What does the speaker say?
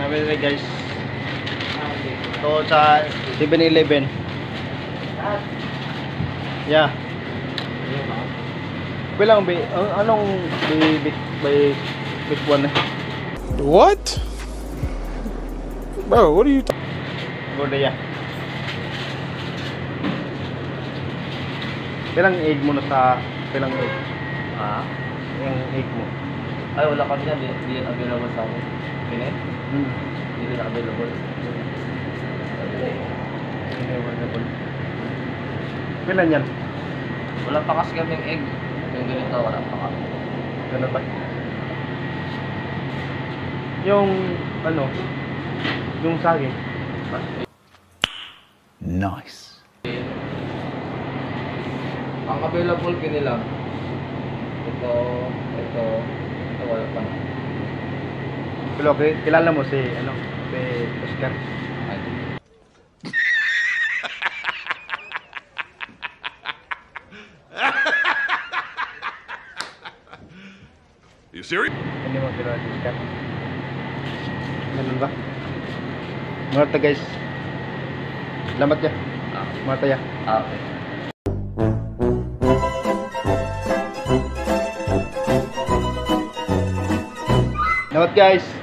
nabili guys. Ito sa 7-Eleven. Yeah. Bilang bi anong big one? What? Bro, what are you Goda ya. Bilang egg mo na sa bilang egg. Ha? Yung egg mo. Ay, wala kami yan. Hindi yan available sa amin. Pine? Hmm. Hindi na available. Bilan yan? Wala pa kasi kaming egg. Yung ganito, wala pa kami. Ganun ba? Yung ano? Yung saging. Nice. Ang available kinilang. Ito, wala pa na. Pero okay, kilala mo si ano? Si Oscar. Ay, You serious? Hindi mo kilala si Oscar. Ganun ba? Marta guys. Salamat ya. Marta ya. okay. Salamat guys.